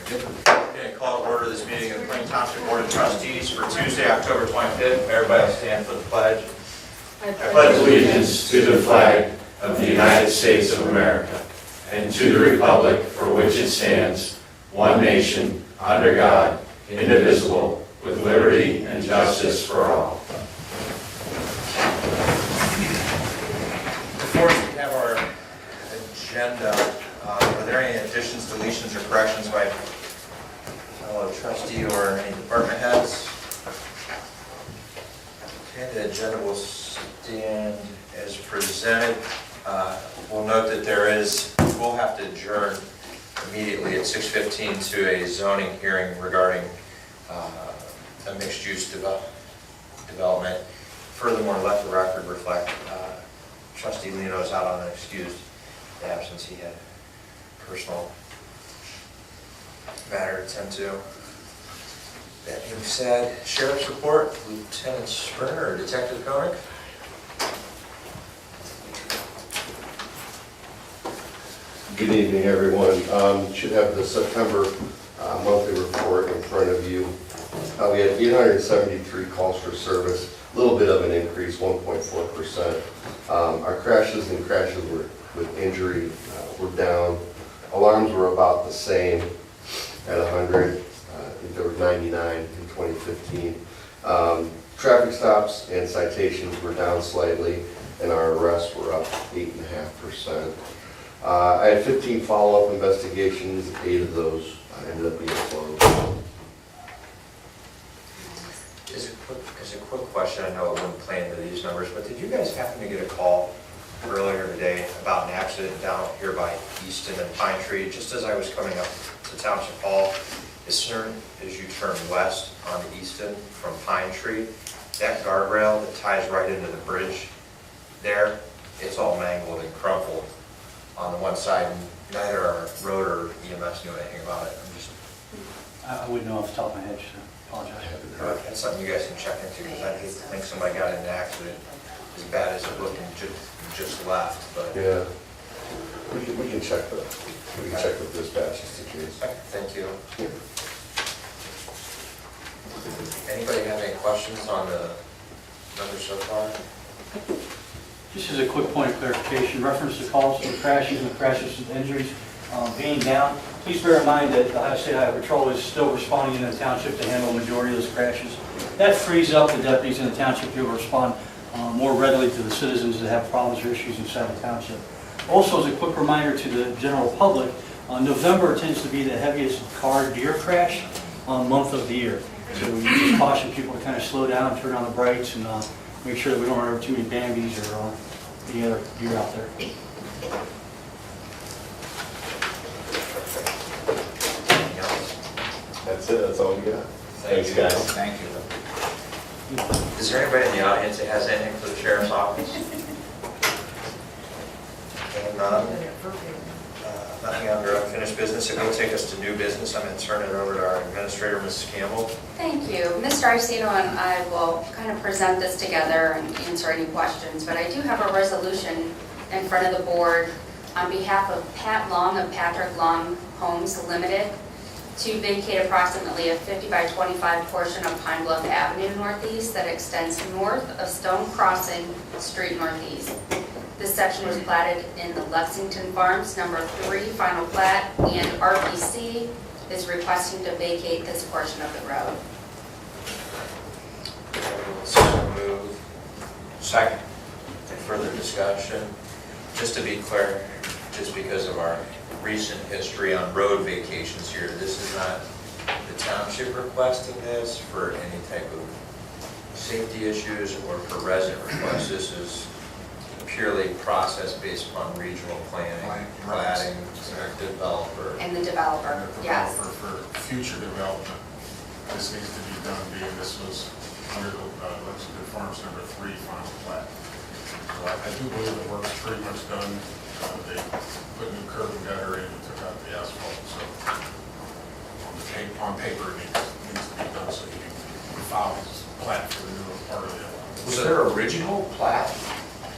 Okay, call to order this meeting of the Plain Township Board of Trustees for Tuesday, October 25th. Everybody will stand for the pledge. I pledge allegiance to the flag of the United States of America and to the republic for which it stands, one nation, under God, indivisible, with liberty and justice for all. Before we have our agenda, are there any additions, deletions, or corrections by fellow trustee or any department heads? Okay, the agenda will stand as presented. We'll note that we'll have to adjourn immediately at 6:15 to a zoning hearing regarding a mixed-use development. Furthermore, let the record reflect Trustee Leno is out on an excused absence. He had a personal matter to attend to. That being said, Sheriff's report, Lieutenant Sprinter or Detective Koenig? Good evening, everyone. You should have the September monthly report in front of you. We had 873 calls for service, a little bit of an increase, 1.4%. Our crashes with injury were down. Alarms were about the same at 100. I think there were 99 in 2015. Traffic stops and citations were down slightly, and our arrests were up 8.5%. I had 15 follow-up investigations. 8 of those ended up being closed. As a quick question, I know it wouldn't play into these numbers, but did you guys happen to get a call earlier today about an accident down here by Easton and Pine Tree? Just as I was coming up to Township Hall, as soon as you turn west onto Easton from Pine Tree, that guardrail that ties right into the bridge there, it's all mangled and crumpled on the one side, and neither our road or EMS knew anything about it. I wouldn't know off the top of my head, so I apologize. That's something you guys can check into, because I hate to think somebody got in an accident as bad as it looked and just left, but. Yeah, we can check with dispatch just in case. Thank you. Anybody have any questions on the numbers so far? Just as a quick point of clarification, reference to calls for crashes and crashes with injuries being down. Please bear in mind that the Ohio State Highway Patrol is still responding in the township to handle the majority of those crashes. That frees up the deputies in the township to be able to respond more readily to the citizens that have problems or issues inside the township. Also, as a quick reminder to the general public, November tends to be the heaviest car deer crash month of the year. So we just caution people to kind of slow down, turn on the brights, and make sure that we don't run over too many Bambis or any other deer out there. Anything else? That's it, that's all we got. Thanks, guys. Thank you. Is there anybody in the audience that has anything for the sheriff's office? Okay, none. Nothing under unfinished business. It will take us to new business. I'm going to turn it over to our administrator, Mrs. Campbell. Thank you. Mr. Arcino and I will kind of present this together and answer any questions, but I do have a resolution in front of the board on behalf of Pat Long of Patrick Long Homes Limited to vacate approximately a 50 by 25 portion of Pine Bluff Avenue Northeast that extends north of Stone Crossing Street Northeast. This section was platted in the Lexington Farms No. 3 final plat, and RPC is requesting to vacate this portion of the road. So move. Second. Any further discussion? Just to be clear, just because of our recent history on road vacations here, this is not the township requesting this for any type of safety issues or for resident requests. This is purely process based upon regional planning, platting, developer. And the developer, yes. For future development, this needs to be done, being this was under the Lexington Farms No. 3 final plat. So I do believe the work's pretty much done. They put new curb and gutter in and took out the asphalt. So on paper, it needs to be done so you can file this plat for the new part of the lot. Was there original plat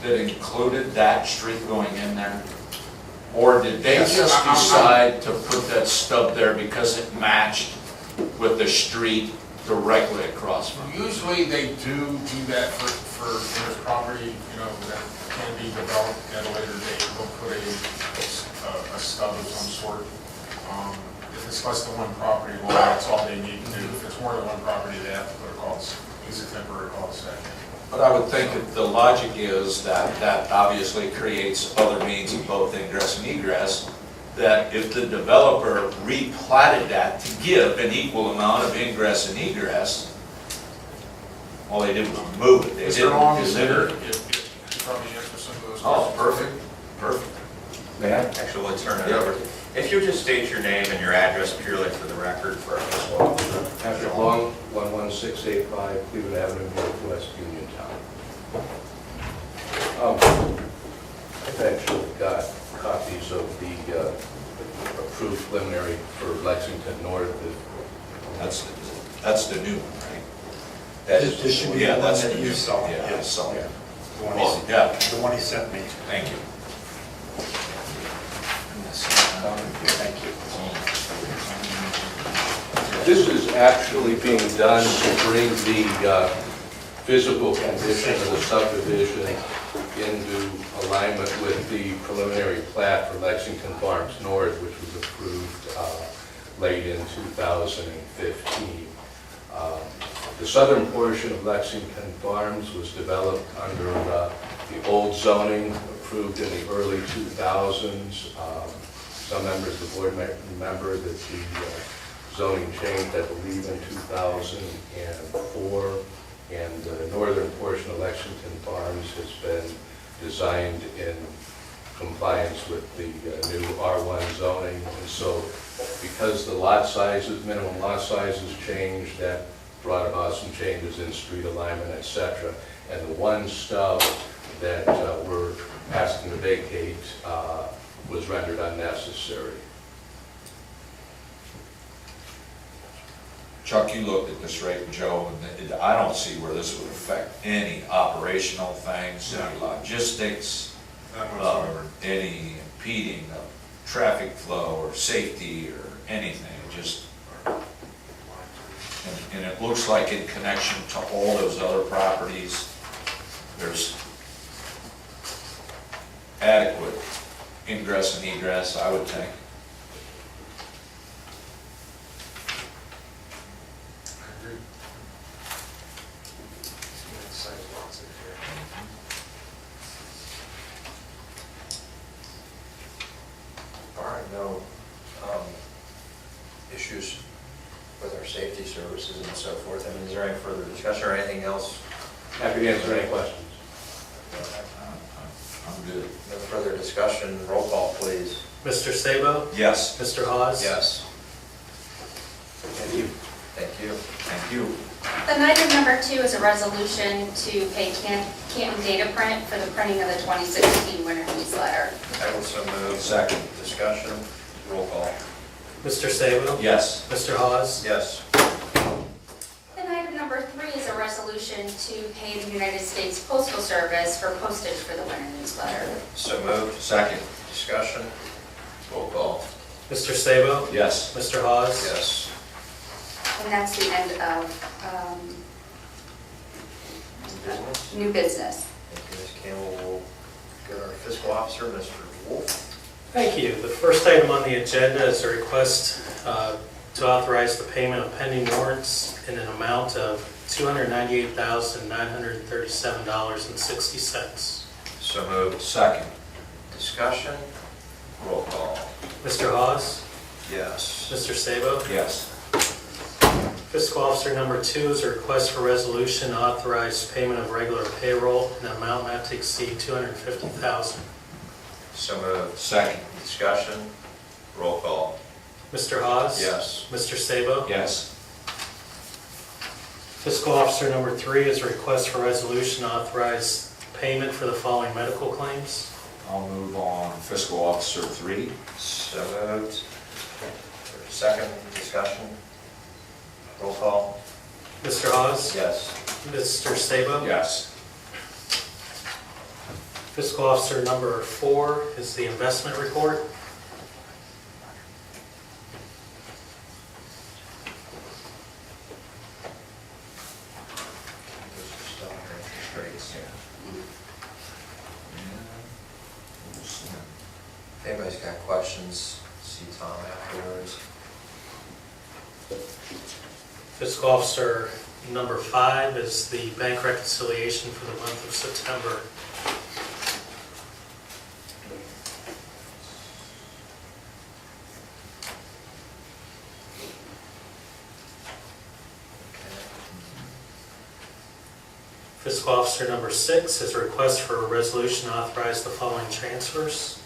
that included that street going in there? Or did they Yes, just decide to put that stub there because it matched with the street directly across from it. Usually they do that for their property, you know, that can be developed at a later date. They'll put a stub of some sort. If it's less than one property line, that's all they need to do. If it's more than one property, they have to put use a temporary cul-de-sac. But I would think that the logic is that that obviously creates other means of both ingress and egress, that if the developer replatted that to give an equal amount of ingress and egress, all they did was move it. They Mr. didn't Long is deliver there, it. if you probably answer some of those questions. Oh, perfect, perfect. May I? Actually, we'll turn it over. If you just state your name and your address purely for the record for our fiscal officer. Patrick Long, 11685 Cleveland Avenue, Northwest Uniontown. I've actually got copies of the approved preliminary for Lexington North. That's the new one, right? That is, This should be the Yeah, one that's that the you new, saw. yeah, I Yes. saw it. The one Well, he yeah, sent, the one he sent me. thank you. Thank you. This is actually being done to bring the physical condition of the subdivision into alignment with the preliminary plat for Lexington Farms North, which was approved late in 2015. The southern portion of Lexington Farms was developed under the old zoning approved in the early 2000s. Some members of the board might remember that the zoning changed, I believe, in 2004, and the northern portion of Lexington Farms has been designed in compliance with the new R1 zoning. And so because the lot sizes, minimum lot sizes changed, that brought about some changes in street alignment, et cetera. And the one stub that we're asking to vacate was rendered unnecessary. Chuck, you looked at this, right, Joe, and I don't see where this would affect any operational things, any logistics, Not whatsoever. any impeding of traffic flow or safety or anything, just, and it looks like in connection to all those other properties, there's adequate ingress and egress, I would think. I agree. All right, no issues with our safety services and so forth. I mean, is there any further discussion or anything else? Happy to answer any questions. I'm good. No further discussion. Roll call, please. Mr. Sabo? Yes. Mr. Hawes? Yes. Thank you. Thank you. Thank you. Then item number 2 is a resolution to pay Canton Data Print for the printing of the 2016 winter newsletter. I will so move. Second. Discussion. Roll call. Mr. Sabo? Yes. Mr. Hawes? Yes. Then item number 3 is a resolution to pay the United States Postal Service for postage for the winter newsletter. So moved. Second. Discussion. Roll call. Mr. Sabo? Yes. Mr. Hawes? Yes. And that's the end of Business. new business. Thank you, Ms. Campbell. We'll get our fiscal officer, Mr. Wolf. Thank you. The first item on the agenda is a request to authorize the payment of pending warrants in an amount of $298,937.60. So moved. Second. Discussion. Roll call. Mr. Hawes? Yes. Mr. Sabo? Yes. Fiscal Officer number 2 is a request for resolution to authorize payment of regular payroll in an amount not to exceed $250,000. So moved. Second. Discussion. Roll call. Mr. Hawes? Yes. Mr. Sabo? Yes. Fiscal Officer number 3 is a request for resolution to authorize payment for the following medical claims. I'll move on fiscal officer 3. So moved. Second. Discussion. Roll call. Mr. Hawes? Yes. Mr. Sabo? Yes. Fiscal Officer number 4 is the investment report. questions, see Tom afterwards. Fiscal Officer number 5 is the bank reconciliation for the month of September. Fiscal Officer number 6 is a request for a resolution to authorize the following transfers.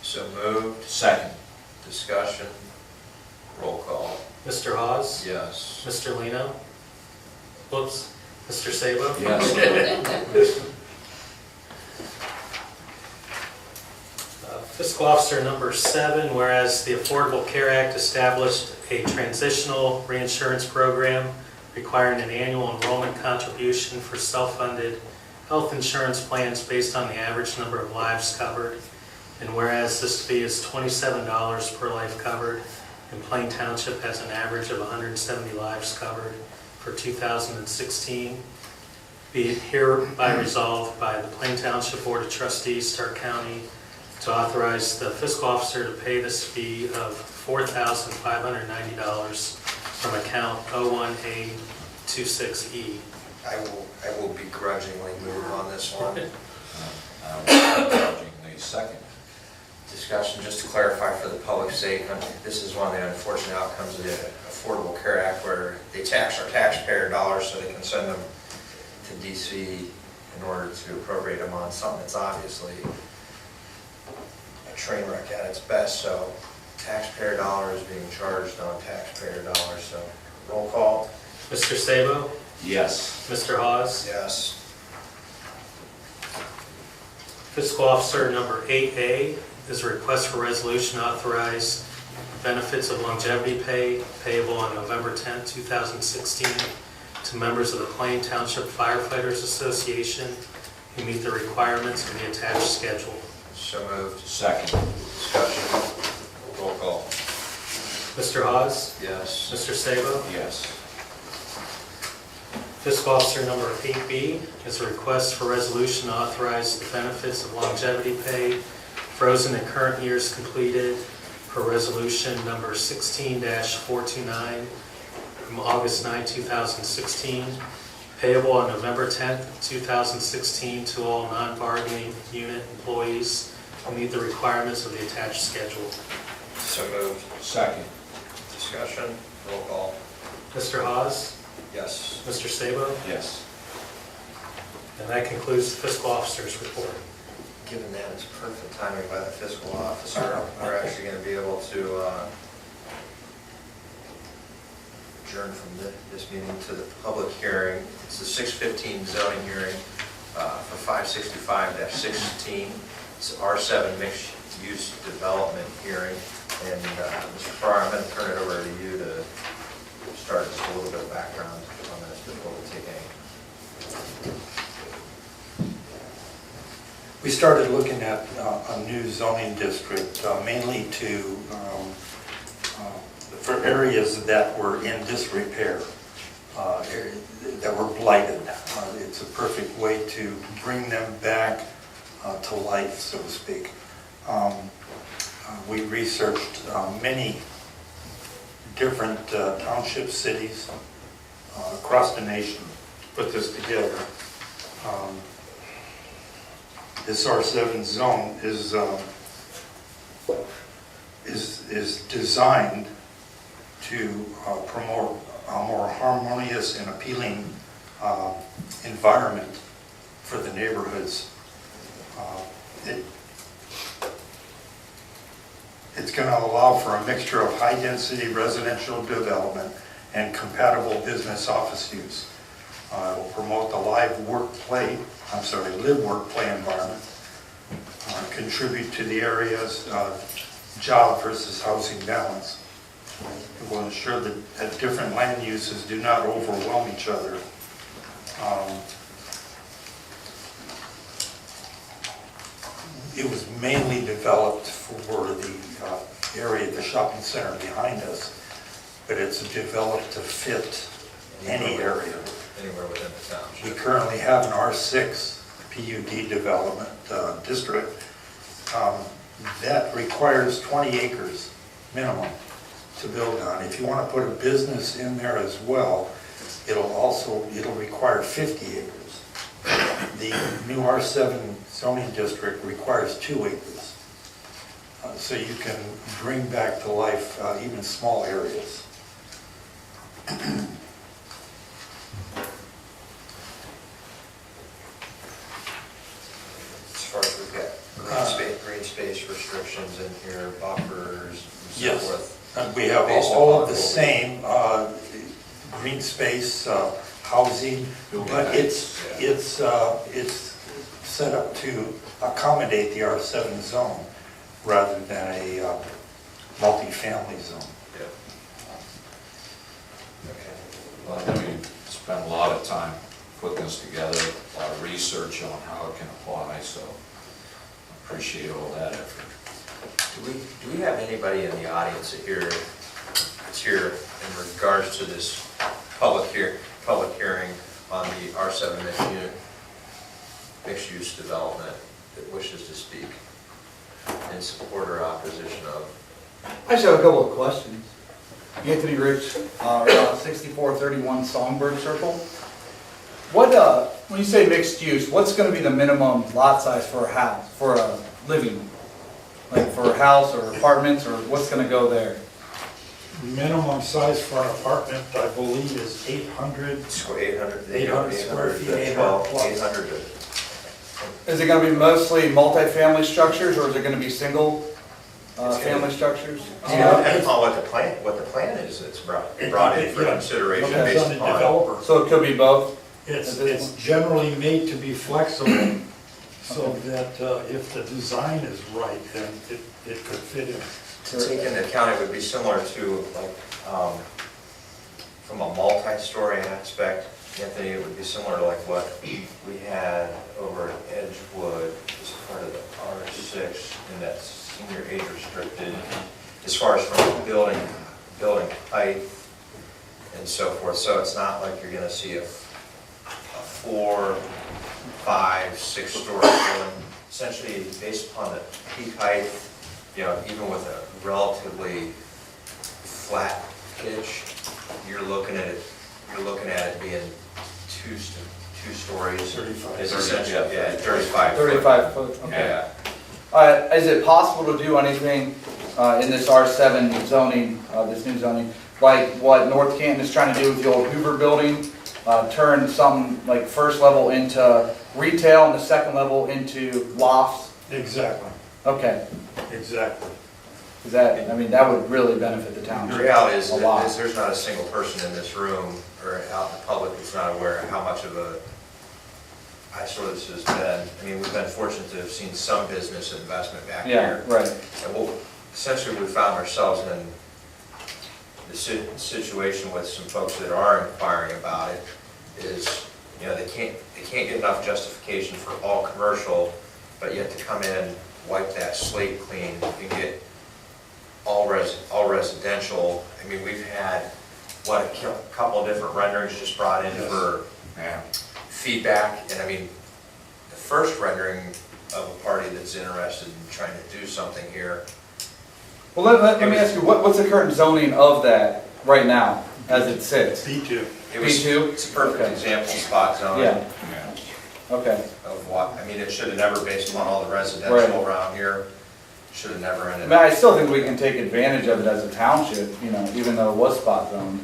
So moved. Second. Discussion. Roll call. Mr. Hawes? Yes. Mr. Lino? Whoops. Mr. Sabo? Yes. Fiscal Officer number 7, whereas the Affordable Care Act established a transitional reinsurance program requiring an annual enrollment contribution for self-funded health insurance plans based on the average number of lives covered, and whereas this fee is $27 per life covered, and Plain Township has an average of 170 lives covered for 2016, be it hereby resolved by the Plain Township Board of Trustees, Stark County, to authorize the fiscal officer to pay this fee of $4,590 from account 01A26E. I will begrudgingly move on this one. The second. Discussion, just to clarify for the public's sake, this is one of the unfortunate outcomes of the Affordable Care Act where they tax our taxpayer dollars so they can send them to DC in order to appropriate them on something that's obviously a train wreck at its best. So taxpayer dollars being charged on taxpayer dollars. So roll call. Mr. Sabo? Yes. Mr. Hawes? Yes. Fiscal Officer number 8A is a request for resolution to authorize benefits of longevity pay payable on November 10, 2016 to members of the Plain Township Firefighters Association who meet the requirements of the attached schedule. So moved. Second. Discussion. Roll call. Mr. Hawes? Yes. Mr. Sabo? Yes. Fiscal Officer number 8B is a request for resolution to authorize the benefits of longevity pay frozen in current years completed per resolution number 16-429 from August 9, 2016, payable on November 10, 2016 to all non-bargaining unit employees who meet the requirements of the attached schedule. So moved. Second. Discussion. Roll call. Mr. Hawes? Yes. Mr. Sabo? Yes. And that concludes the fiscal officer's report. Given that it's perfect timing by the fiscal officer, we're actually going to be able to adjourn from this meeting to the public hearing. It's the 6:15 zoning hearing for 565-16. It's R7 mixed use development hearing. And Mr. Farr, I'm going to turn it over to you to start just a little bit of background on this before we take any. We started looking at a new zoning district, mainly for areas that were in disrepair, that were blighted. It's a perfect way to bring them back to life, so to speak. We researched many different township cities across the nation to put this together. This R7 zone is designed to promote a more harmonious and appealing environment for the neighborhoods. It's going to allow for a mixture of high-density residential development and compatible business office use. It will promote the live work-play environment, contribute to the area's job versus housing balance. It will ensure that different land uses do not overwhelm each other. It was mainly developed for the area, the shopping center behind us, but it's developed to fit any area. Anywhere within the township. We currently have an R6 PUD development district. that requires 20 acres minimum to build on. If you want to put a business in there as well, it'll require 50 acres. The new R7 zoning district requires 2 acres. So you can bring back to life even small areas. As far as we've got green space restrictions in here, buffers, and so Yes. forth. We have Based all upon of the what we- same green space, housing, but it's set up to accommodate the R7 zone rather than a multifamily zone. Yeah. Okay. Well, I know you spent a lot of time putting this together, a lot of research on how it can apply, so I appreciate all that effort. Do we have anybody in the audience that's here in regards to this public hearing on the R7 mixed-use development that wishes to speak in support or opposition of? I just have a couple of questions. Anthony Rich, 6431 Songbird Circle. What, when you say mixed use, what's going to be the minimum lot size for a house, for a living? Like for a house or apartments, or what's going to go there? Minimum size for an apartment, I believe, is 800. 800. 800 square feet, 800 plus. 800. Is it going to be mostly multifamily structures, or is it going to be single family structures? Depends on what the plan is that's brought in for consideration Okay. based It's on the upon. developer. So it could be both? It's generally made to be flexible so that if the design is right, then it could fit in. To take into account, it would be similar to, like, from a multi-story aspect, Anthony, it would be similar to like what we had over at Edgewood as part of the R6 in that senior age restricted, as far as from building height and so forth. So it's not like you're gonna see a 4, 5, 6-story building. Essentially, based upon the peak height, even with a relatively flat pitch, you're looking at it being two stories. 35. Is essentially, yeah, 35. 35 foot, okay. Yeah. Is it possible to do anything in this R7 zoning, this new zoning, like what North Canton is trying to do with the old Hoover building? Turn some like first level into retail and the second level into lofts? Exactly, Okay. exactly. Is that, that would really benefit the town. The reality is A lot. that there's not a single person in this room or out in the public that's not aware of how much of a eyesore this has been. We've been fortunate to have seen some business investment back Yeah, here. right. And essentially we found ourselves in the situation with some folks that are inquiring about it is, they can't get enough justification for all commercial, but yet to come in, wipe that slate clean and get all residential. We've had, a couple of different renderings just brought in for feedback. And the first rendering of a party that's interested in trying to do something here. Well, let me ask you, what's the current zoning of that right now, as it sits? B2. B2? It's a perfect Okay. example, spot zoning. Yeah. Okay. Of what, it should have never, based on all the residential around here, should have never ended. I still think we can take advantage of it as a township, even though it was spot zoned.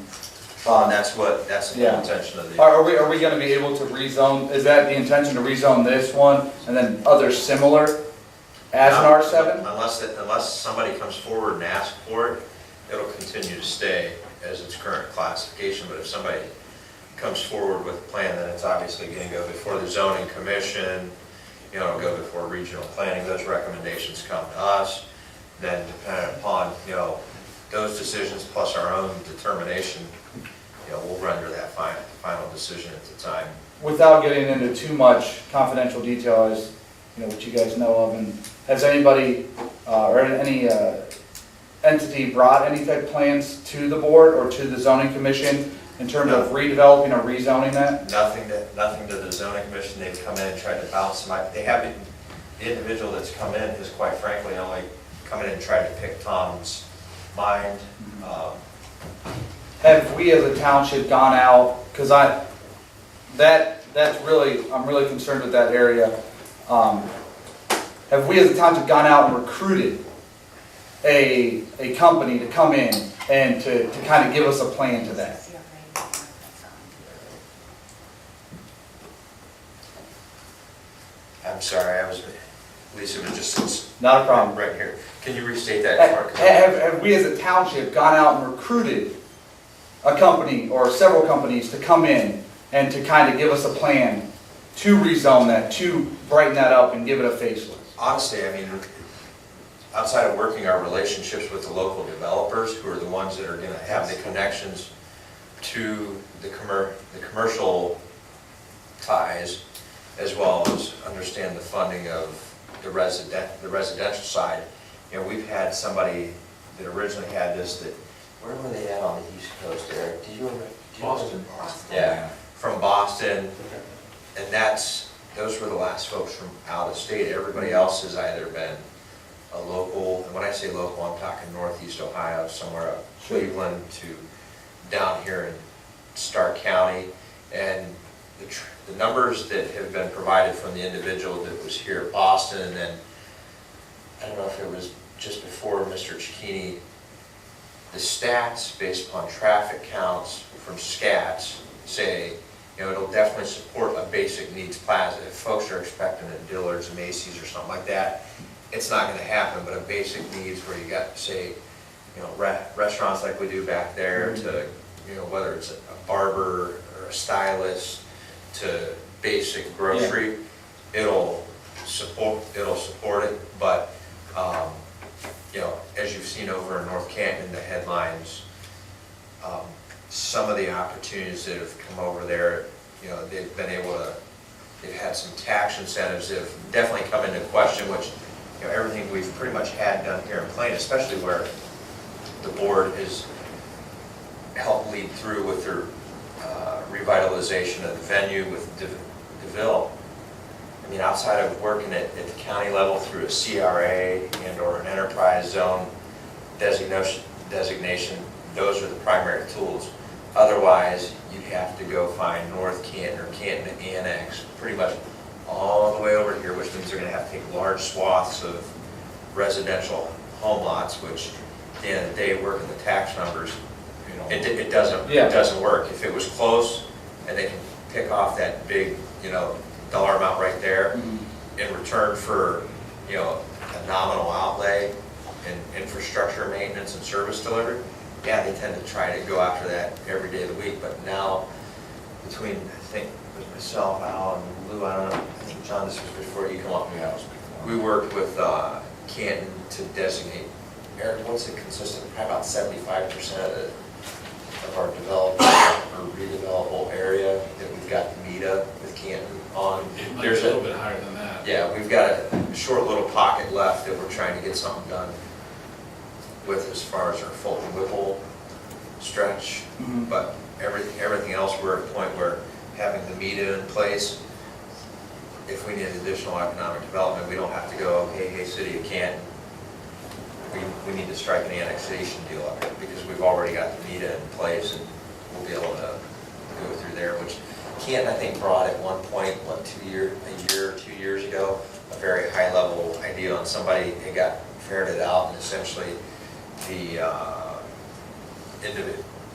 And that's the Yeah. intention of the. Are we gonna be able to rezone, is that the intention to rezone this one and then others similar as an R7? Unless somebody comes forward and asks for it, it'll continue to stay as its current classification. But if somebody comes forward with a plan, then it's obviously going to go before the zoning commission, it'll go before regional planning. Those recommendations come to us. Then depending upon, those decisions plus our own determination, we'll render that final decision at the time. Without getting into too much confidential detail, as what you guys know of, and has anybody or any entity brought any type of plans to the board or to the zoning commission in terms of redeveloping or rezoning that? Nothing to the zoning commission. They've come in and tried to bounce them. They haven't, the individual that's come in has quite frankly only come in and tried to pick Tom's mind. Have we as a township gone out, because that's really, I'm really concerned with that area. Have we as a township gone out and recruited a company to come in and to kind of give us a plan to that? I'm sorry, Lisa was just. Not a problem. Right here. Can you restate that? Have we as a township gone out and recruited a company or several companies to come in and to kind of give us a plan to rezone that, to brighten that up and give it a facelift? Honestly, I mean, outside of working our relationships with the local developers, who are the ones that are gonna have the connections to the commercial ties, as well as understand the funding of the residential side. You know, we've had somebody that originally had this, that, where were they at on the East Coast, Eric? Do you remember? Boston. Yeah, from Boston, and those were the last folks from out of state. Everybody else has either been a local, and when I say local, I'm talking northeast Ohio, somewhere up Cleveland to down here in Stark County. And the numbers that have been provided from the individual that was here at Boston, and then, I don't know if it was just before Mr. Cicchini, the stats based upon traffic counts from SCATs say, you know, it'll definitely support a basic needs plaza. If folks are expecting a Dillard's, a Macy's or something like that, it's not gonna happen, but a basic needs where you got, say, you know, restaurants like we do back there, to, you know, whether it's a barber or a stylist, to basic grocery, it'll support it, but, you know, as you've seen over in North Canton, the headlines, some of the opportunities that have come over there, you know, they've had some tax incentives that have definitely come into question, which, you know, everything we've pretty much had done here in Plain, especially where the board has helped lead through with their revitalization of the venue with DeVille. I mean, outside of working at the county level through a CRA and or an enterprise zone designation, those are the primary tools. Otherwise, you'd have to go find North Canton or Canton Annex, pretty much all the way over here, which means they're gonna have to take large swaths of residential home lots, which at the end of the day, working the tax numbers, it doesn't work. If it was close and they can pick off that big, you know, dollar amount right there in return for, you know, a nominal outlay in infrastructure maintenance and service delivery, yeah, they tend to try to go after that every day of the week. But now, between, I think, with myself, Al, and Lou, I don't know, I think, John, this was before you come up. Yeah. We worked with Canton to designate, Eric, what's it consistent, probably about 75% of our developable or redevelopable area that we've got to meet up with Canton on. It might be a little bit higher than that. Yeah, we've got a short little pocket left that we're trying to get something done with as far as our Fulton Whipple stretch. But everything else, we're at a point where having the meter in place, if we need additional economic development, we don't have to go, hey, City of Canton, we need to strike an annexation deal up here, because we've already got the META in place, and we'll be able to go through there, which Canton, I think, brought at one point, a year or 2 years ago, a very high-level idea on somebody. It got ferreted out, and essentially the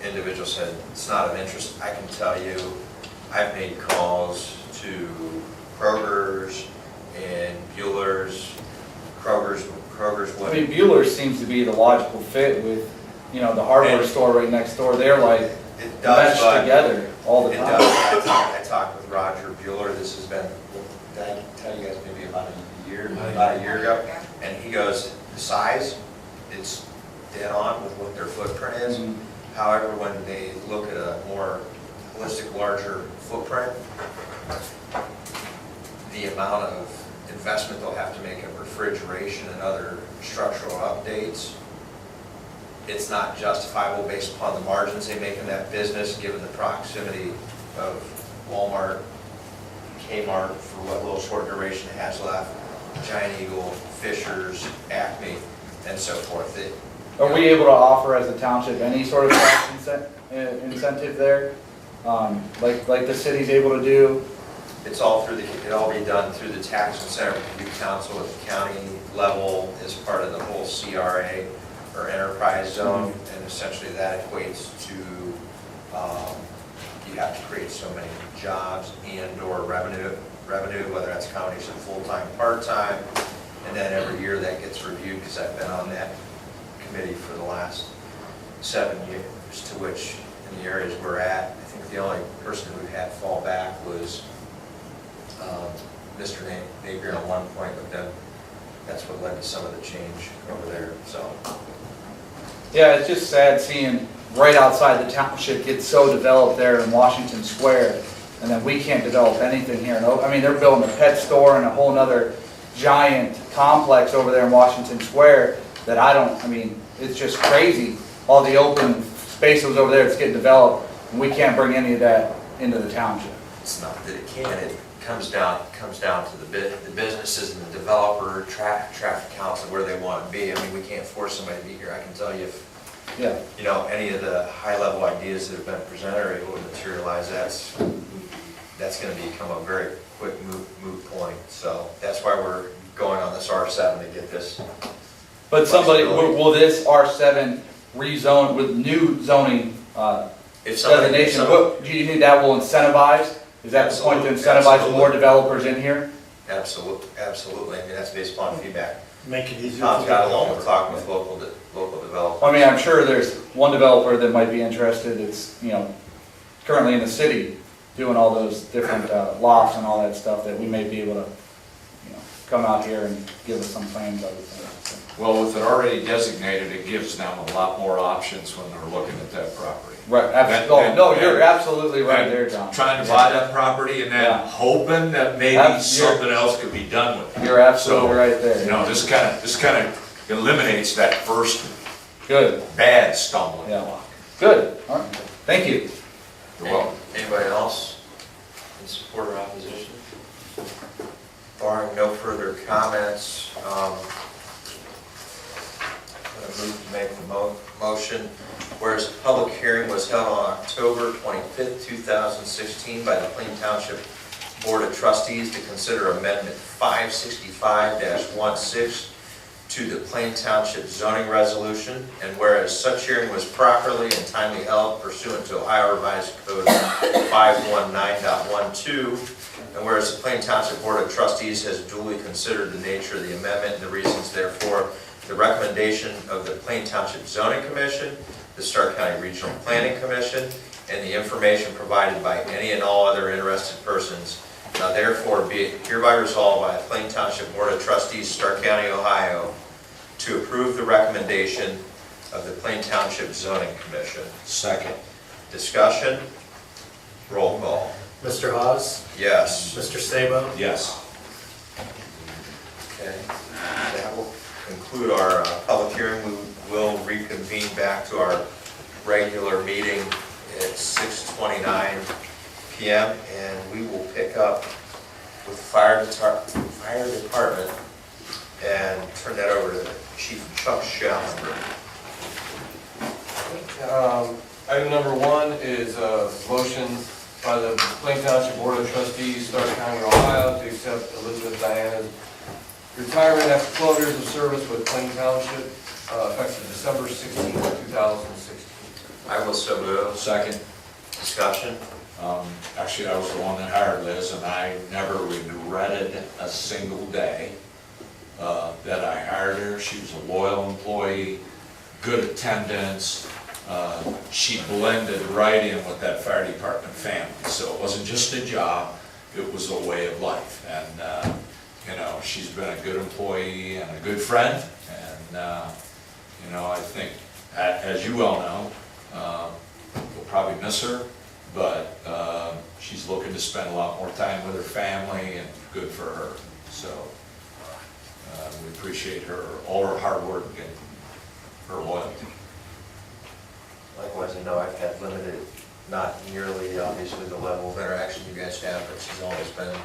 individual said, it's not of interest. I can tell you, I've made calls to Kroger's and Bueller's. Kroger's I mean, Bueller's seems to be the logical fit with, you know, the hardware store right next door. They're like It does, meshed but together all the it time. does. I talked with Roger Bueller. This has been, did I tell you guys maybe about a year ago? And he goes, the size, it's dead on with what their footprint is. However, when they look at a more holistic, larger footprint, the amount of investment they'll have to make in refrigeration and other structural updates, it's not justifiable based upon the margins they make in that business, given the proximity of Walmart, Kmart, for what little short duration it has left, Giant Eagle, Fishers, Acme, and so forth. Are we able to offer as a township any sort of tax incentive there? Like the city's able to do? It's all through it'd all be done through the tax incentive review council at the county level as part of the whole CRA or enterprise zone, and essentially that equates to, you have to create so many jobs and or revenue, whether that's combination of full-time, part-time, and then every year that gets reviewed, because I've been on that committee for the last 7 years, to which in the areas we're at, I think the only person who had fall back was Mr. Napier at one point, but then that's what led to some of the change over there, so. Yeah, it's just sad seeing right outside the township get so developed there in Washington Square, and then we can't develop anything here. I mean, they're building a pet store and a whole nother giant complex over there in Washington Square that I mean, it's just crazy. All the open spaces over there that's getting developed, and we can't bring any of that into the township. It's not that it can't, it comes down to the businesses and the developer, traffic counts and where they want to be. I mean, we can't force somebody to be here. I can tell you if, Yeah. you know, any of the high-level ideas that have been presented are able to materialize, that's going to become a very quick moot point. So that's why we're going on this R7 to get this. But somebody, will this R7 rezone with new zoning designation? Do you think that will incentivize? Is that the point to incentivize more developers in here? Absolutely. I mean, that's based upon feedback. Make it easier. Tom's got along with talking with local developers. I mean, I'm sure there's one developer that might be interested, it's, you know, currently in the city, doing all those different lofts and all that stuff, that we may be able to, you know, come out here and give us some plans of it. Well, with it already designated, it gives them a lot more options when they're looking at that property. Right, absolutely. No, you're absolutely right there, John. Trying to buy that property and then Yeah. hoping that maybe something else could be done with it. You're absolutely right there. You know, this kind of eliminates that first Good, bad stumbling yeah. block. Good, all right, thank you. You're welcome. Anybody else in support or opposition? Barring no further comments, I'm going to move to make the motion. Whereas the public hearing was held on October 25th, 2016 by the Plain Township Board of Trustees to consider Amendment 565-16 to the Plain Township zoning resolution, and whereas such hearing was properly and timely held pursuant to Ohio Revised Code 519.12, and whereas the Plain Township Board of Trustees has duly considered the nature of the amendment and the reasons therefore, the recommendation of the Plain Township Zoning Commission, the Stark County Regional Planning Commission, and the information provided by any and all other interested persons. Now therefore be it hereby resolved by the Plain Township Board of Trustees, Stark County, Ohio, to approve the recommendation of the Plain Township Zoning Commission. Second. Discussion? Roll call. Mr. Hawes? Yes. Mr. Sabo? Yes. Okay. That will conclude our public hearing. We will reconvene back to our regular meeting at 6:29 p.m. and we will pick up with fire department and turn that over to Chief Chuck Schallenberg. Item number 1 is a motion by the Plain Township Board of Trustees, Stark County, Ohio, to accept Elizabeth Diana's retirement after 12 years of service with Plain Township, effective December 16, 2016. I will so move. Second. Discussion? Actually, I was the one that hired Liz, and I never regretted a single day that I hired her. She was a loyal employee, good attendance. She blended right in with that fire department family. So it wasn't just a job, it was a way of life. And, you know, she's been a good employee and a good friend. And, you know, I think, as you well know, we'll probably miss her. But she's looking to spend a lot more time with her family, and good for her. So we appreciate all her hard work and her loyalty. Likewise, I know I've had limited, not nearly obviously the level of interaction you guys have, but she's always been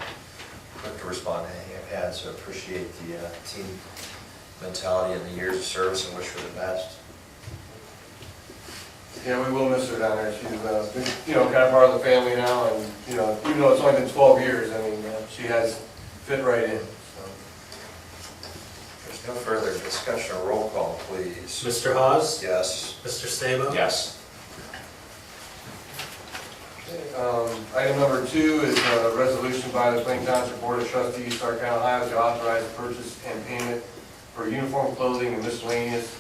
quick to respond to anything I've had, so appreciate the team mentality and the years of service and wish for the best. Yeah, we will miss her down there. She's been, kind of part of the family now, and, even though it's only been 12 years, I mean, she has fit right in, so. There's no further discussion or roll call, please. Mr. Hawes? Yes. Mr. Sabo? Yes. Item number 2 is a resolution by the Plain Township Board of Trustees, Stark County, Ohio, to authorize the purchase and payment for uniform clothing and miscellaneous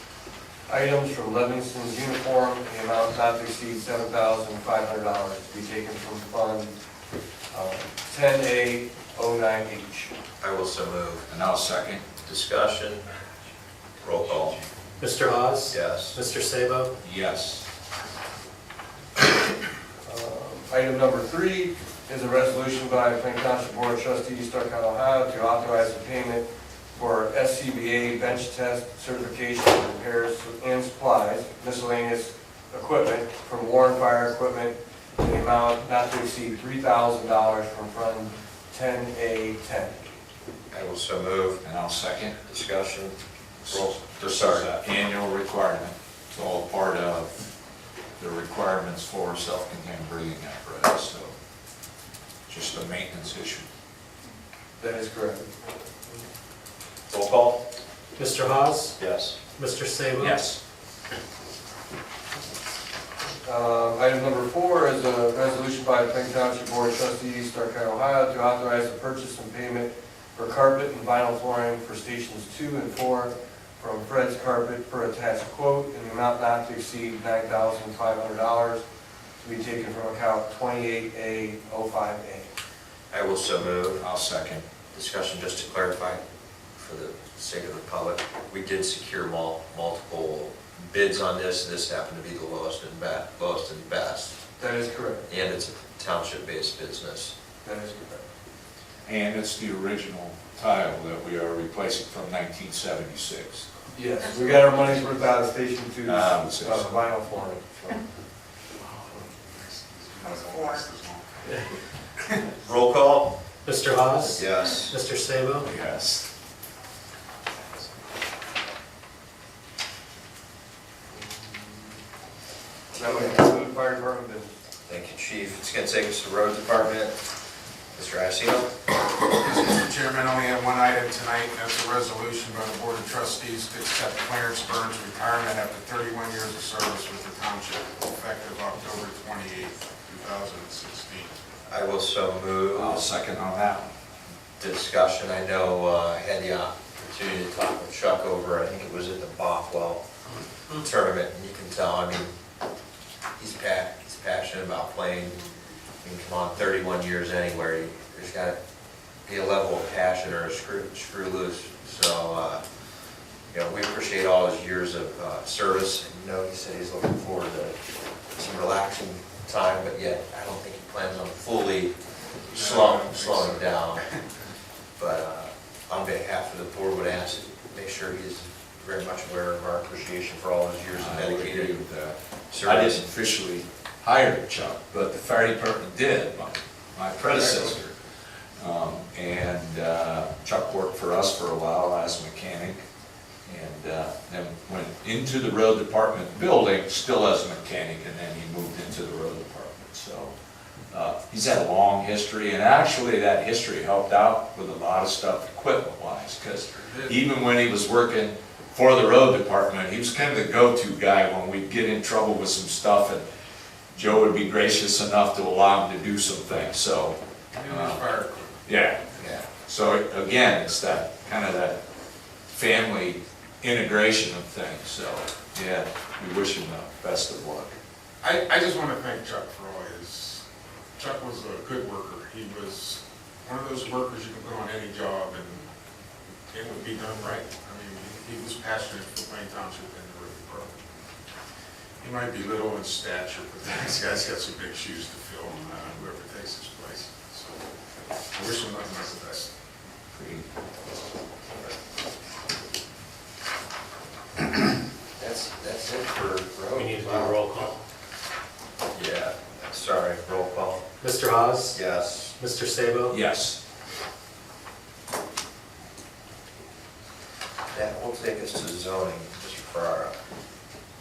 items from Livingston's Uniform in the amount not to exceed $7,500 to be taken from Fund 10A09H. I will so move. And I'll second. Discussion, roll call. Mr. Hawes? Yes. Mr. Sabo? Yes. Item number 3 is a resolution by the Plain Township Board of Trustees, Stark County, Ohio, to authorize the payment for SCBA bench test certification, repairs and supplies, miscellaneous equipment from Warren Fire Equipment in the amount not to exceed $3,000 from Fund 10A10. I will so move. And I'll second. Discussion, roll. This is an annual requirement. It's all part of the requirements for self-contained breathing apparatus, so just a maintenance issue. That is correct. Roll call. Mr. Hawes? Yes. Mr. Sabo? Yes. Item number 4 is a resolution by the Plain Township Board of Trustees, Stark County, Ohio, to authorize the purchase and payment for carpet and vinyl flooring for stations 2 and 4 from Fred's Carpet per attached quote in the amount not to exceed $9,500 to be taken from account 28A05A. I will so move. I'll second. Discussion, just to clarify, for the sake of the public, we did secure multiple bids on this. This happened to be the lowest and best. That is correct. And it's a township-based business. That is correct. And it's the original tile that we are replacing from 1976. Yes, we got our money's worth out of Station 2's Ah, vinyl flooring. so. Roll call. Mr. Hawes? Yes. Mr. Sabo? Yes. That would include fire department business. Thank you, Chief. It's going to take us to the Road Department. Mr. Iacino. Mr. Chairman, I only have one item tonight, and that's a resolution by the Board of Trustees to accept Clarence Burns' retirement after 31 years of service with the township, effective October 28, 2016. I will so move. I'll second on that one. Discussion, I know I had the opportunity to talk with Chuck over, I think it was at the Bothwell tournament, and you can tell, I mean, he's passionate about playing. I mean, come on, 31 years anywhere, there's got to be a level of passion or a screw loose. So, we appreciate all his years of service. And, he said he's looking forward to some relaxing time, but yet I don't think he plans on fully slowing down. But on behalf of the board, would ask to make sure he's very much aware of our appreciation for all his years of I would agree dedicated with that. service. I didn't officially hire Chuck, but the fire department did, my predecessor. Chuck worked for us for a while as a mechanic, and then went into the road department building, still as a mechanic, and then he moved into the road department. So he's had a long history, and actually that history helped out with a lot of stuff equipment-wise, because even when he was working for the road department, he was kind of the go-to guy when we'd get in trouble with some stuff, and Joe would be gracious enough to allow him to do some things, so. Yeah. So again, it's that, kind of that family integration of things, so, yeah, we wish him the best of luck. I just want to thank Chuck for all his, Chuck was a good worker. He was one of those workers you can put on any job and it would be done right. I mean, he was passionate for Plain Township and the road department. He might be little in stature, but this guy's got some big shoes to fill, whoever takes his place. So I wish him nothing but the best. That's it for road. We need to do a roll call. Yeah, sorry, roll call. Mr. Hawes? Yes. Mr. Sabo? Yes. take us to zoning, Mr. Ferrara?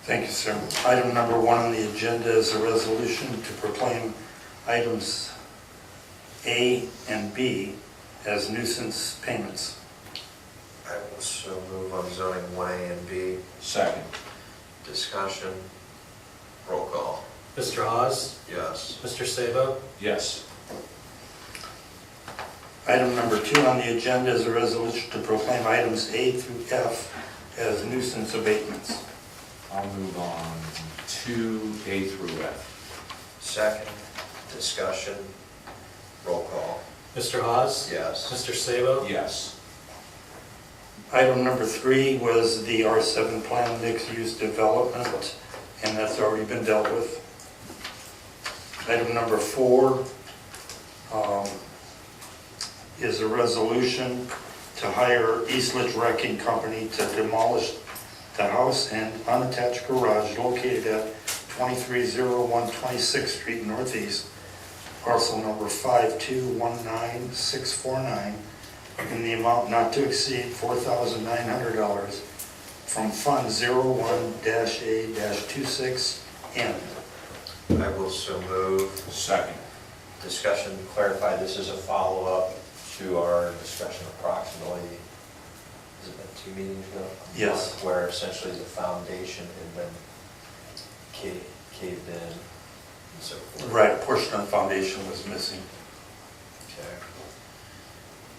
Thank you, sir. Item number 1 on the agenda is a resolution to proclaim items A and B as nuisance payments. I will so move on zoning 1A and B. Second. Discussion. Roll call. Mr. Hawes? Yes. Mr. Sabo? Yes. Item number 2 on the agenda is a resolution to proclaim items A through F as nuisance abatements. I'll move on to A through F. Second. Discussion. Roll call. Mr. Hawes? Yes. Mr. Sabo? Yes. Item number 3 was the R7 plan mixed-use development, and that's already been dealt with. Item number 4 is a resolution to hire Eastledge Wrecking Company to demolish the house and unattached garage located at 2301 26th Street Northeast, parcel number 5219649, in the amount not to exceed $4,900 from Fund 01-A-26N. I will so move. Second. Discussion to clarify, this is a follow-up to our discussion approximately, has it been 2 meetings ago? Yes. Where essentially the foundation had been caved in and so forth. Right, a portion of the foundation was missing. Okay.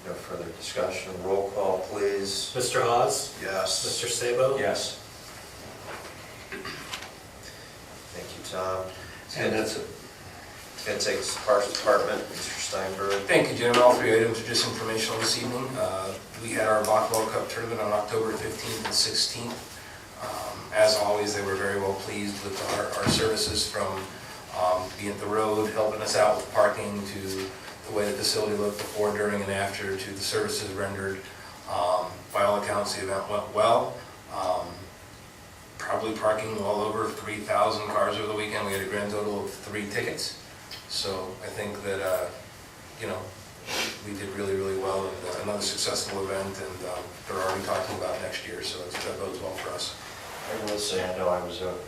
No further discussion. Roll call, please. Mr. Hawes? Yes. Mr. Sabo? Yes. Thank you, Tom. And that's it. It's going to take us to Parks Department, Mr. Steinberg. Thank you, Jim. All 3 items are just informational this evening. We had our Bockwell Cup tournament on October 15th and 16th. As always, they were very well pleased with our services, from being at the road, helping us out with parking, to the way the facility looked before, during, and after, to the services rendered. By all accounts, the event went well. Probably parking well over 3,000 cars over the weekend. We had a grand total of 3 tickets. So I think that, we did really, really well, and another successful event, and they're already talking about next year, so that bodes well for us. I will say, I know I was over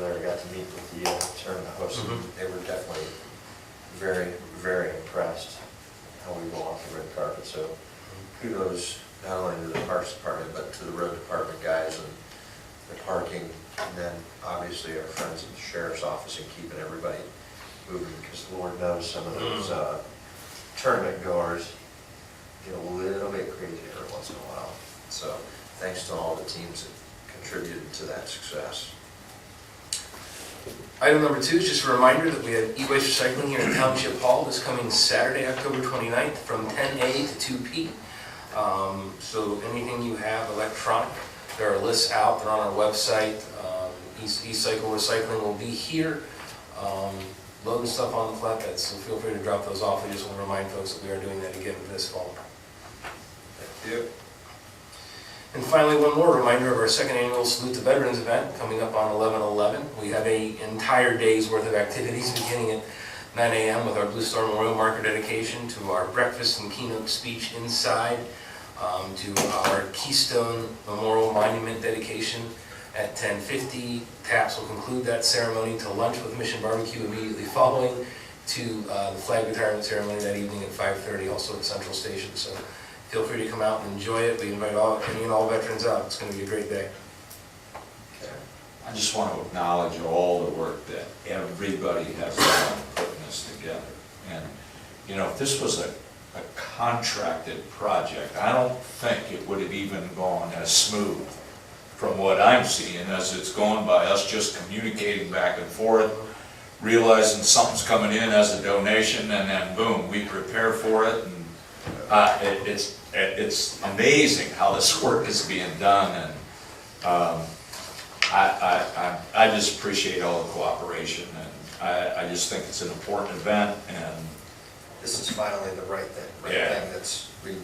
there, I got to meet with the tournament hosts, and they were definitely very, very impressed how we roll off the red carpet. So kudos not only to the Parks Department, but to the road department guys and the parking, and then obviously our friends at the Sheriff's Office and keeping everybody moving, because Lord knows some of those tournament goers get a little bit crazy every once in a while. So thanks to all the teams that contributed to that success. Item number 2 is just a reminder that we have e-waste recycling here in Township Hall this coming Saturday, October 29th, from 10 a to 2 p. So anything you have electronic, there are lists out, they're on our website. E-Cycle Recycling will be here, loading stuff on the flatbeds, so feel free to drop those off. We just want to remind folks that we are doing that again this fall. Thank you. And finally, one more reminder of our 2nd annual Salute to Veterans event coming up on 11/11. We have an entire day's worth of activities beginning at 9 a.m. with our Blue Star Memorial Marker dedication, to our breakfast and keynote speech inside, to our Keystone Memorial Monument dedication at 10:50. Taps will conclude that ceremony, to lunch with Mission Barbecue immediately following, to the flag retirement ceremony that evening at 5:30, also at Central Station. So feel free to come out and enjoy it. We invite any and all veterans out. It's going to be a great day. Okay. I just want to acknowledge all the work that everybody has done putting this together. And, if this was a contracted project, I don't think it would have even gone as smooth from what I'm seeing, as it's going by us just communicating back and forth, realizing something's coming in as a donation, and then boom, we prepare for it. And it's amazing how this work is being done, and I just appreciate all the cooperation, and I just think it's an important event, and This is finally the right thing. Yeah. We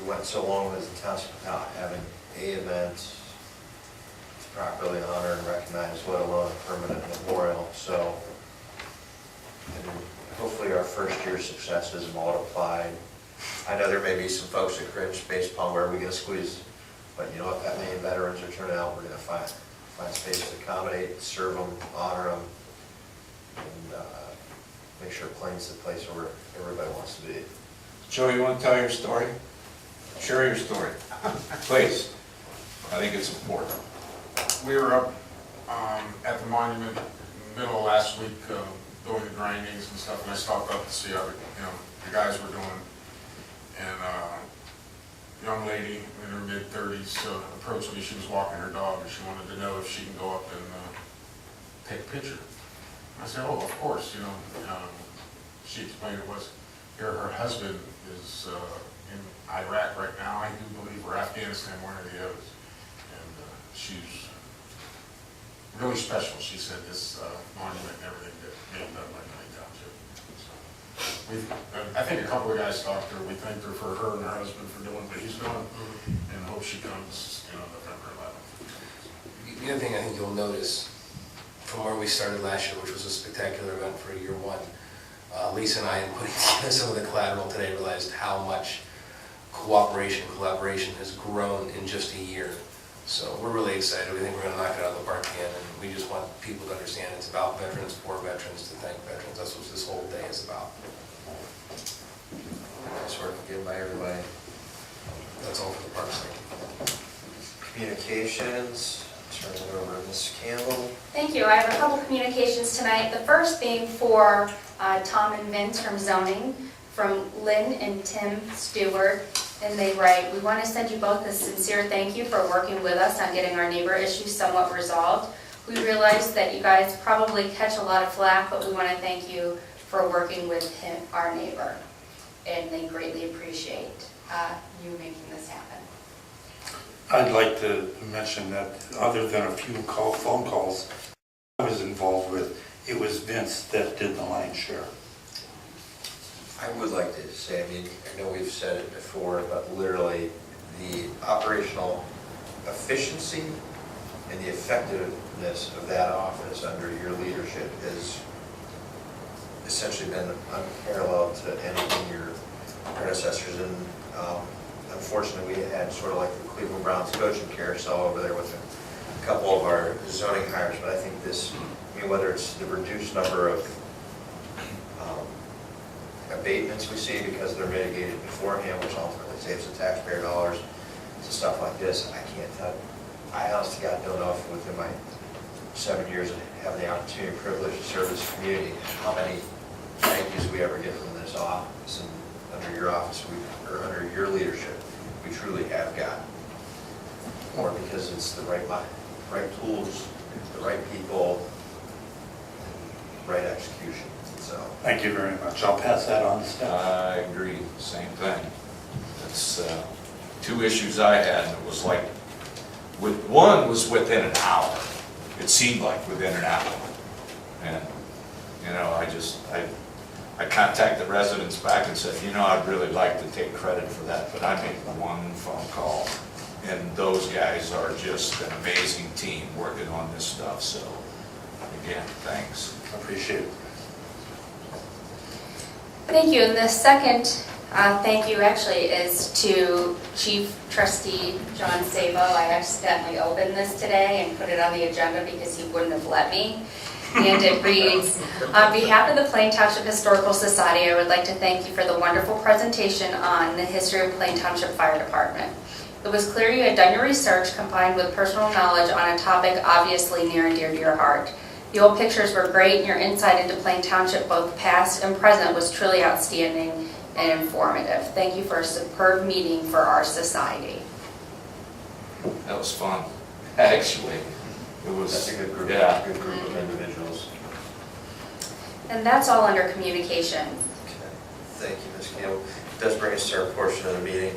went so long as a township without having a event to properly honor and recognize, let alone a permanent memorial. So, and hopefully our first year success is multiplied. I know there may be some folks that cringe based upon where we going to squeeze But you know what, that many veterans are turning out, we're gonna find space to accommodate, serve them, honor them, and make sure Plain's the place where everybody wants to be. Joe, you want to tell your story? Share your story, please. I think it's important. We were up at the monument in the middle of last week doing the grindings and stuff, and I stopped up to see how the guys were doing. And a young lady in her mid-30s approached me. She was walking her dog, and she wanted to know if she can go up and take a picture. I said, oh, of course. She explained it was her husband is in Iraq right now, I do believe, or Afghanistan, one or the others. And she's really special. She said this monument and everything that being done by Plain Township. So I think a couple of guys talked to her. We thanked her for her and her husband for doing what he's doing, and hope she comes, November 11th. The other thing I think you'll notice from where we started last year, which was a spectacular event for year one, Lisa and I, in putting together some of the collateral today, realized how much collaboration has grown in just a year. So we're really excited. We think we're going to knock it out of the park again, and we just want people to understand it's about veterans, for veterans, to thank veterans. That's what this whole day is about. Nice work again by everybody. That's all for the parks. Communications, turn it over to Ms. Campbell. Thank you. I have a couple communications tonight. The first being for Tom and Vince from zoning, from Lynn and Tim Stewart. And they write, we want to send you both a sincere thank you for working with us on getting our neighbor issues somewhat resolved. We realize that you guys probably catch a lot of flack, but we want to thank you for working with him, our neighbor. And they greatly appreciate you making this happen. I'd like to mention that other than a few phone calls I was involved with, it was Vince that did the lion's share. I would like to say, I know we've said it before, but literally the operational efficiency and the effectiveness of that office under your leadership has essentially been unparalleled to anything your predecessors. And unfortunately, we had sort of like the Cleveland Browns coaching carousel over there with a couple of our zoning hires, but I think this, whether it's the reduced number of abatements we see because they're mitigated beforehand, which ultimately saves the taxpayer dollars, to stuff like this, I can't tell. I honestly God don't know if within my 7 years of having the opportunity and privilege to serve this community, how many thank yous we ever get from this office, and under your office, or under your leadership, we truly have got more because it's the right tools, the right people, and right execution. So thank you very much. I'll pass that on to staff. I agree, same thing. It's two issues I had, and it was like, one was within an hour. It seemed like within an hour. And, I contacted the residents back and said, I'd really like to take credit for that, but I made one phone call. And those guys are just an amazing team working on this stuff. So, again, thanks. Appreciate it. Thank you. And the second thank you actually is to Chief Trustee John Sabo. I accidentally opened this today and put it on the agenda because he wouldn't have let me. And it reads, on behalf of the Plain Township Historical Society, I would like to thank you for the wonderful presentation on the history of Plain Township Fire Department. It was clear you had done your research combined with personal knowledge on a topic obviously near and dear to your heart. The old pictures were great, and your insight into Plain Township, both past and present, was truly outstanding and informative. Thank you for a superb meeting for our society. That was fun. Actually, it was. That's a good group. Yeah. Good group of individuals. And that's all under communication. Okay. Thank you, Ms. Campbell. It does bring us to our portion of the meeting.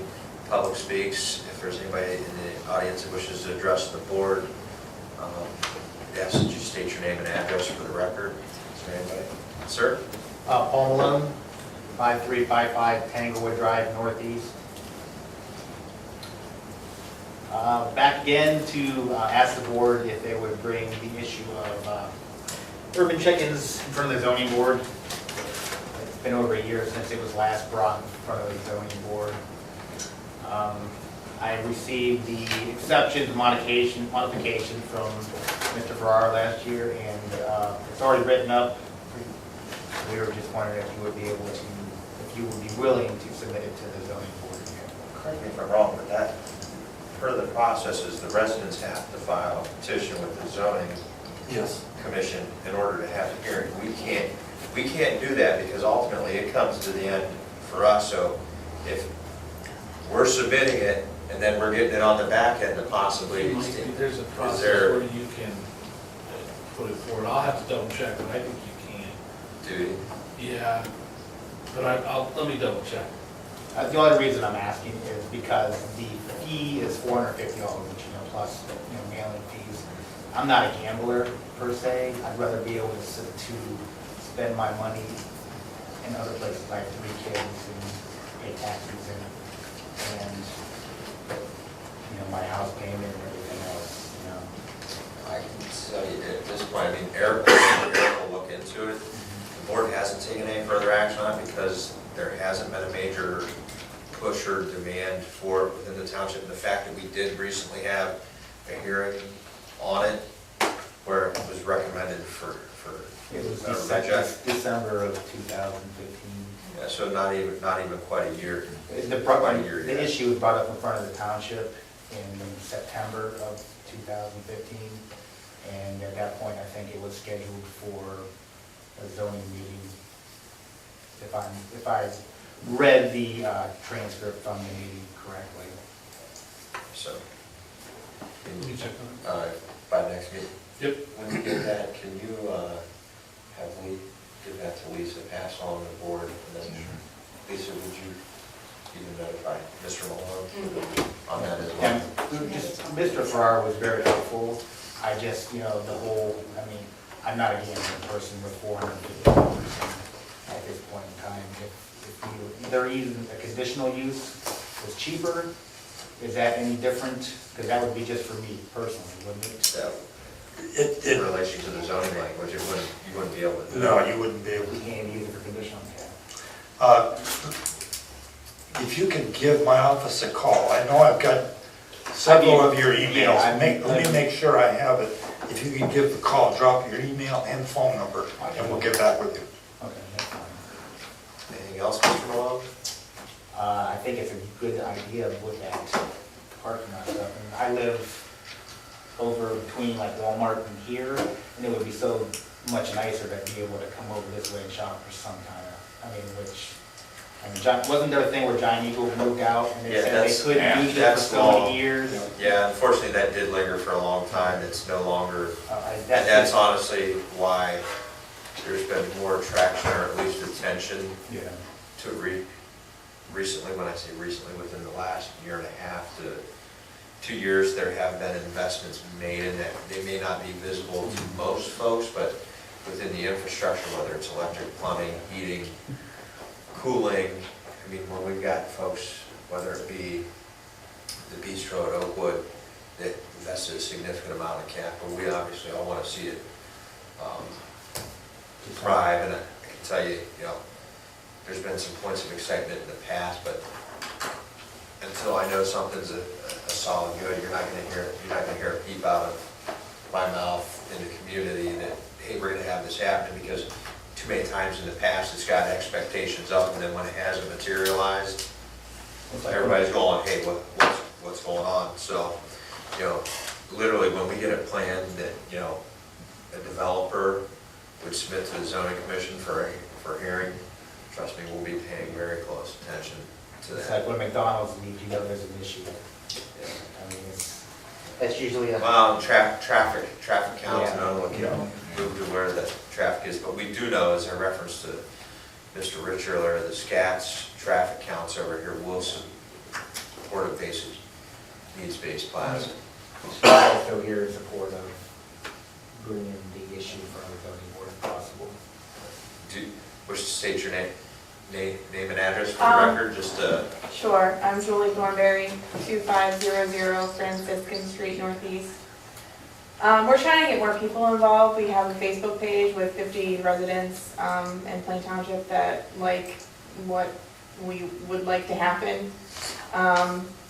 Public speaks. If there's anybody in the audience that wishes to address the board, I ask that you state your name and address for the record. Is there anybody? Sir? Paul Malone, 5355 Tanglewood Drive, Northeast. Back again to ask the board if they would bring the issue of urban chickens in front of the zoning board. It's been over a year since it was last brought in front of the zoning board. I received the exceptions modification from Mr. Farrar last year, and it's already written up. We were just wondering if you would be able to, if you would be willing to submit it to the zoning board again. Correct me if I'm wrong, but that, per the process, is the residents have to file a petition with the zoning commission in order to have a hearing. We can't do that because ultimately it comes to the end for us. So if we're submitting it and then we're getting it on the back end to possibly. There's a process where you can put it forward. I'll have to double check, but I think you can. Duty. Yeah, but let me double check. The only reason I'm asking is because the fee is $450 each, plus mailing fees. I'm not a gambler per se. I'd rather be able to spend my money in other places. I have 3 kids and pay taxes and my house payment and everything else. I can tell you at this point, I mean, Eric will look into it. The board hasn't taken any further action on it because there hasn't been a major push or demand for it within the township. The fact that we did recently have a hearing on it where it was recommended for It was reject. December of 2015. Yeah, so not even quite a year. The issue was brought up in front of the township in September of 2015, and at that point, I think it was scheduled for a zoning meeting. If I read the transcript from the meeting correctly. So, Let me check on it. by next meeting. Yep. When you get that, can you have Lee give that to Lisa, pass on to the board, and then Lisa, would you even notify Mr. Malone on that as well? And Mr. Farrar was very helpful. I just, I'm not a gambling person with $450 at this point in time. If they're even a conditional use was cheaper, is that any different? Because that would be just for me personally, wouldn't it? So, in relation to the zoning language, you wouldn't be able to do that. No, you wouldn't be able We to. can't use it for conditional, yeah. If you can give my office a call, I know I've got several of your emails. Let me make sure I have it. If you can give the call, drop your email and phone number, and we'll get back with you. Okay, that's fine. Anything else, Mr. Malone? I think it's a good idea with that parking lot stuff. And I live over between like Walmart and here, and it would be so much nicer to be able to come over this way and shop for some kind of, wasn't there a thing where Giant Eagle moved out and they said they couldn't use it for so many years? Yeah, unfortunately, that did linger for a long time. It's no longer, and that's honestly why there's been more traction, or at least attention to recently, when I say recently, within the last year and a half to 2 years, there have been investments made in that. They may not be visible to most folks, but within the infrastructure, whether it's electric, plumbing, heating, cooling. I mean, when we've got folks, whether it be the bistro at Oakwood, that invested a significant amount of capital, we obviously all want to see it thrive. And I can tell you, there's been some points of excitement in the past, but until I know something's a solid good, you're not going to hear a peep out of my mouth in the community that, hey, we're going to have this happen, because too many times in the past it's got expectations up, and then when it hasn't materialized, everybody's going, hey, what's going on? So, literally when we get a plan that, a developer would submit to the zoning commission for hearing, trust me, we'll be paying very close attention to It's that. like when McDonald's leaves, there's an issue. That's usually a... Well, traffic counts, and I don't Yeah. know, move to where the traffic is, but we do know, as I referenced to Mr. Rich earlier, the SCAT's traffic counts over here will support a basic needs-based plaza. So here in support of bringing the issue from the zoning board if possible. Do you wish to state your name and address for the record, just Sure, I'm Julie Thornberry, 2500 Franciscan Street Northeast. We're trying to get more people involved. We have a Facebook page with 50 residents in Plain Township that like what we would like to happen.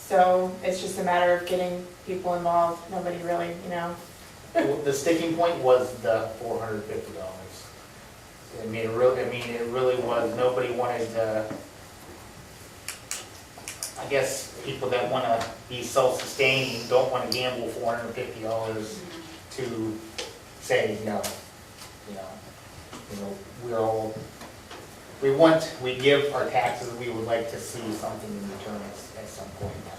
So it's just a matter of getting people involved. Nobody really, The sticking point was the $450. I mean, it really was, nobody wanted to, I guess, people that want to be self-sustaining, don't want to gamble $450 to say no. We give our taxes, we would like to see something in return at some point in time.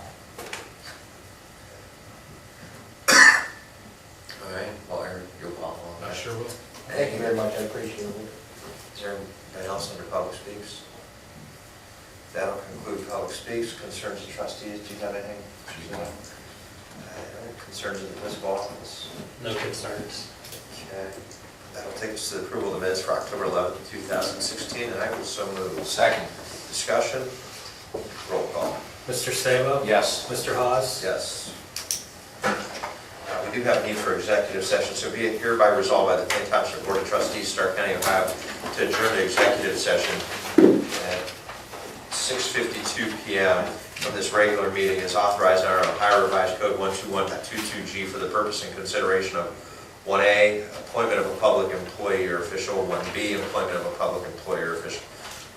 All right, well, Aaron, you'll follow on I that. sure will. Thank you very much, I appreciate it. Is there anything else under public speaks? That'll conclude public speaks. Concerns of trustees, do you have anything? Concerns of the municipal office? No concerns. Okay. That'll take us to the approval of the minutes for October 11th, 2016, and I will so move. Second. Discussion? Roll call. Mr. Sabo? Yes. Mr. Hawes? Yes. We do have a need for executive session, so be it hereby resolved by the Plain Township Board of Trustees, Stark County, Ohio, to adjourn the executive session at 6:52 p.m. from this regular meeting is authorized under Ohio Revised Code 121.22G for the purpose and consideration of 1A, appointment of a public employee or official, 1B, employment of a public employee or official,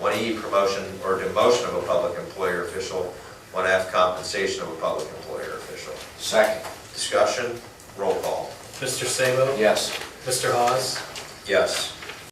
1E, promotion or demotion of a public employee or official, 1F, compensation of a public employee or official. Second. Discussion, roll call. Mr. Sabo? Yes. Mr. Hawes? Yes.